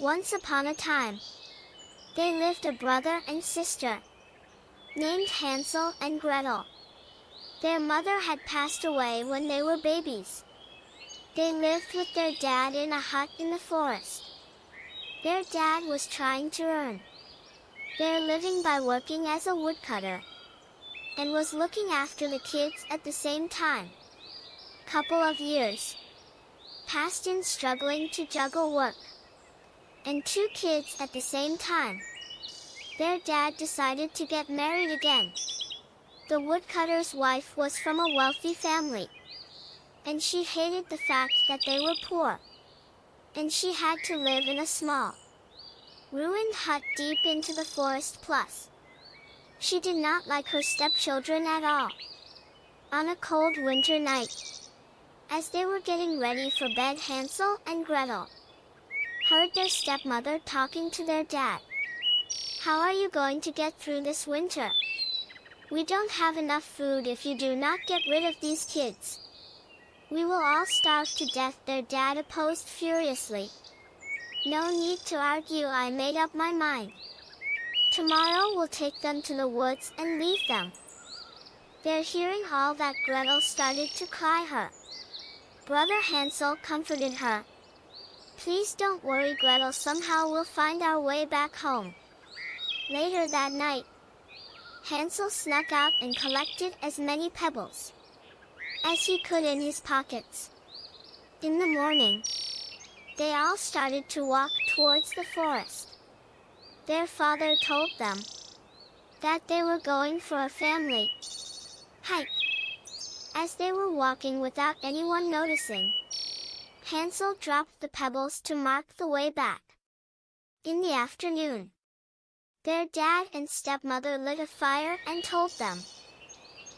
Once upon a time, there lived a brother and sister, named Hansel and Gretel. Their mother had passed away when they were babies. They lived with their dad in a hut in the forest. Their dad was trying to earn their living by working as a woodcutter, and was looking after the kids at the same time. Couple of years passed in struggling to juggle work and two kids at the same time. Their dad decided to get married again. The woodcutter's wife was from a wealthy family, and she hated the fact that they were poor, and she had to live in a small, ruined hut deep into the forest. Plus, she did not like her stepchildren at all. On a cold winter night, as they were getting ready for bed, Hansel and Gretel heard their stepmother talking to their dad. "How are you going to get through this winter? We don't have enough food if you do not get rid of these kids. We will all starve to death," their dad opposed furiously. "No need to argue, I made up my mind. Tomorrow we'll take them to the woods and leave them." There, hearing all that, Gretel started to cry. Her brother Hansel comforted her. "Please don't worry, Gretel, somehow we'll find our way back home." Later that night, Hansel snuck out and collected as many pebbles as he could in his pockets. In the morning, they all started to walk towards the forest. Their father told them that they were going for a family hike. As they were walking without anyone noticing, Hansel dropped the pebbles to mark the way back. In the afternoon, their dad and stepmother lit a fire and told them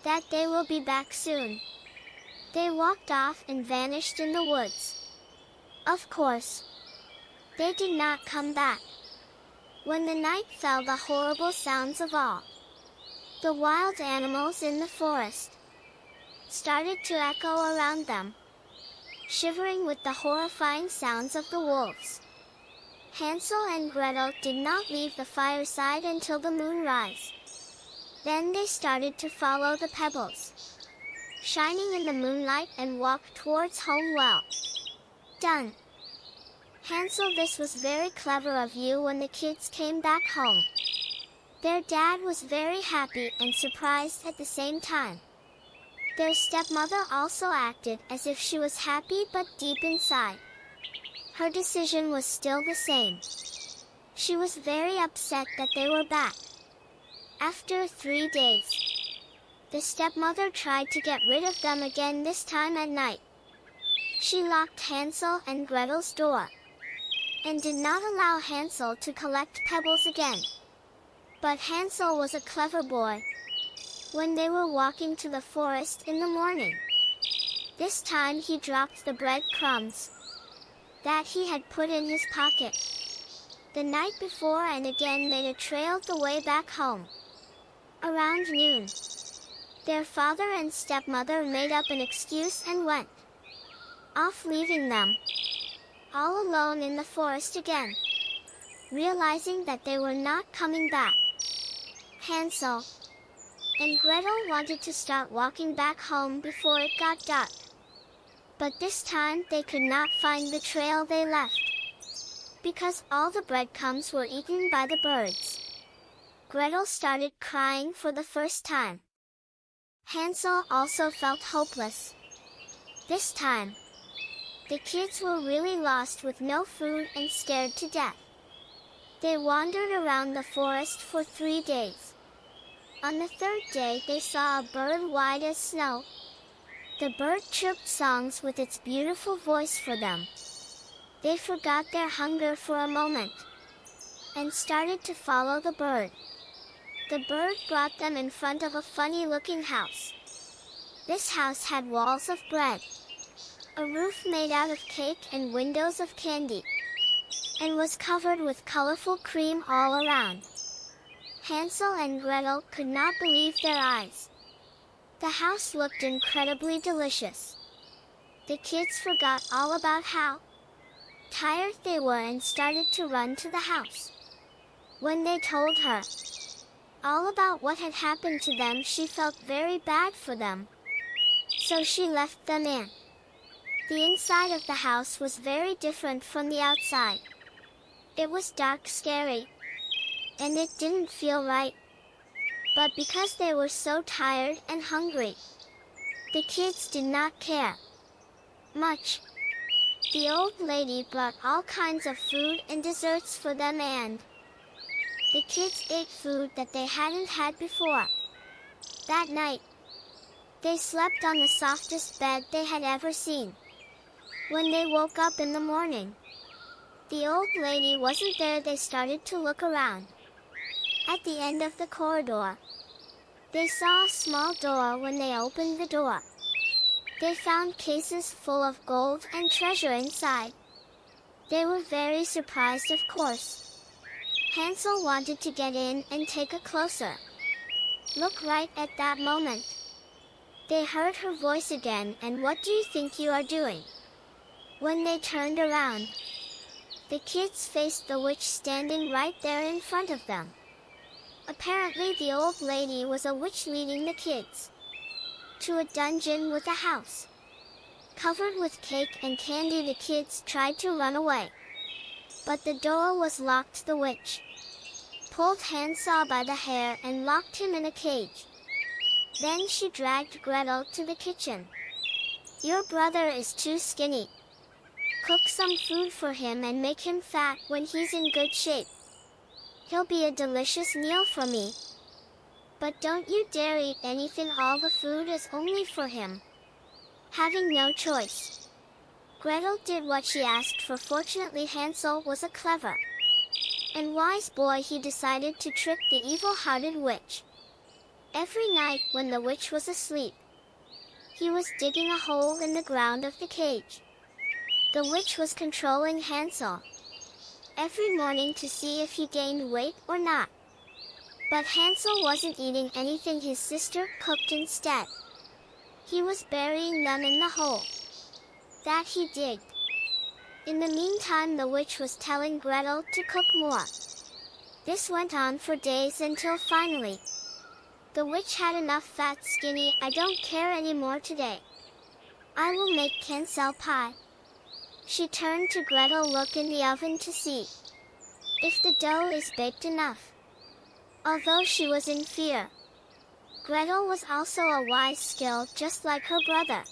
that they will be back soon. They walked off and vanished in the woods. Of course, they did not come back. When the night fell, the horrible sounds of all the wild animals in the forest started to echo around them, shivering with the horrifying sounds of the wolves. Hansel and Gretel did not leave the fireside until the moonrise. Then they started to follow the pebbles shining in the moonlight and walked towards home. "Well done, Hansel, this was very clever of you." When the kids came back home, their dad was very happy and surprised at the same time. Their stepmother also acted as if she was happy, but deep inside, her decision was still the same. She was very upset that they were back. After 3 days, the stepmother tried to get rid of them again, this time at night. She locked Hansel and Gretel's door and did not allow Hansel to collect pebbles again. But Hansel was a clever boy. When they were walking to the forest in the morning, this time he dropped the breadcrumbs that he had put in his pocket the night before and again made a trail the way back home. Around noon, their father and stepmother made up an excuse and went off, leaving them all alone in the forest again. Realizing that they were not coming back, Hansel and Gretel wanted to start walking back home before it got dark. But this time they could not find the trail they left, because all the breadcrumbs were eaten by the birds. Gretel started crying for the first time. Hansel also felt hopeless. This time, the kids were really lost with no food and scared to death. They wandered around the forest for 3 days. On the 3rd day they saw a bird white as snow. The bird chirped songs with its beautiful voice for them. They forgot their hunger for a moment and started to follow the bird. The bird brought them in front of a funny-looking house. This house had walls of bread, a roof made out of cake and windows of candy, and was covered with colorful cream all around. Hansel and Gretel could not believe their eyes. The house looked incredibly delicious. The kids forgot all about how tired they were and started to run to the house. When they told her all about what had happened to them, she felt very bad for them. So she left them in. The inside of the house was very different from the outside. It was dark, scary, and it didn't feel right. But because they were so tired and hungry, the kids did not care much. The old lady brought all kinds of food and desserts for them, and the kids ate food that they hadn't had before. That night, they slept on the softest bed they had ever seen. When they woke up in the morning, the old lady wasn't there. They started to look around. At the end of the corridor, they saw a small door. When they opened the door, they found cases full of gold and treasure inside. They were very surprised, of course. Hansel wanted to get in and take a closer look. Right at that moment, they heard her voice again. And what do you think you are doing? When they turned around, the kids faced the witch standing right there in front of them. Apparently the old lady was a witch leading the kids to a dungeon with a house covered with cake and candy. The kids tried to run away, but the door was locked. The witch pulled Hansel by the hair and locked him in a cage. Then she dragged Gretel to the kitchen. Your brother is too skinny. Cook some food for him and make him fat. When he's in good shape, he'll be a delicious meal for me. But don't you dare eat anything. All the food is only for him. Having no choice, Gretel did what she asked for. Fortunately, Hansel was a clever and wise boy. He decided to trick the evil-hearted witch. Every night when the witch was asleep, he was digging a hole in the ground of the cage. The witch was controlling Hansel every morning to see if he gained weight or not. But Hansel wasn't eating anything his sister cooked instead. He was burying them in the hole that he digged. In the meantime, the witch was telling Gretel to cook more. This went on for days until finally, the witch had enough. Fat, skinny, I don't care anymore today. I will make Hansel pie. She turned to Gretel. Look in the oven to see if the dough is baked enough. Although she was in fear, Gretel was also a wise, skilled, just like her brother.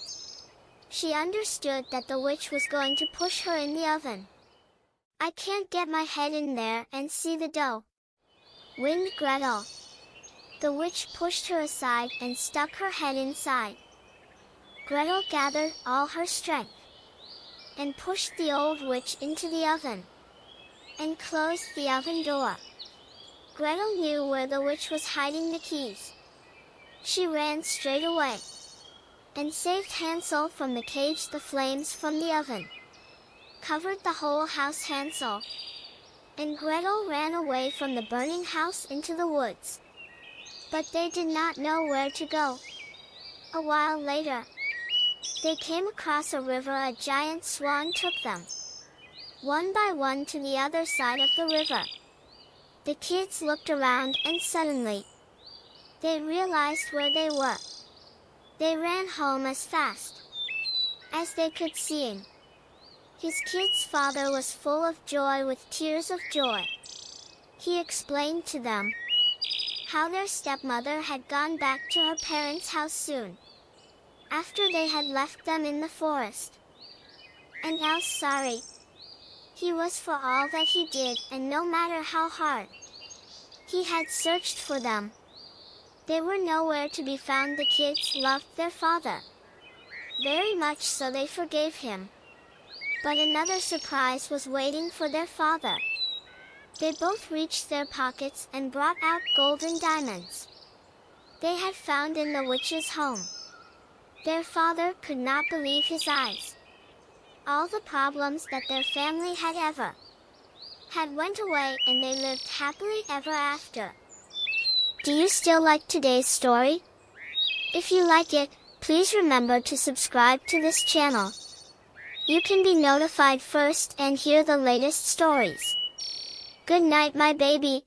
She understood that the witch was going to push her in the oven. I can't get my head in there and see the dough, whined Gretel. The witch pushed her aside and stuck her head inside. Gretel gathered all her strength and pushed the old witch into the oven and closed the oven door. Gretel knew where the witch was hiding the keys. She ran straight away and saved Hansel from the cage. The flames from the oven covered the whole house. Hansel and Gretel ran away from the burning house into the woods, but they did not know where to go. A while later, they came across a river. A giant swan took them one by one to the other side of the river. The kids looked around and suddenly, they realized where they were. They ran home as fast as they could. Seeing his kid's father was full of joy with tears of joy. He explained to them how their stepmother had gone back to her parents' house soon after they had left them in the forest, and how sorry he was for all that he did, and no matter how hard he had searched for them, they were nowhere to be found. The kids loved their father very much, so they forgave him. But another surprise was waiting for their father. They both reached their pockets and brought out gold and diamonds they had found in the witch's home. Their father could not believe his eyes. All the problems that their family had ever had went away, and they lived happily ever after. Do you still like today's story? If you like it, please remember to subscribe to this channel You can be notified first and hear the latest stories. Good night, my baby.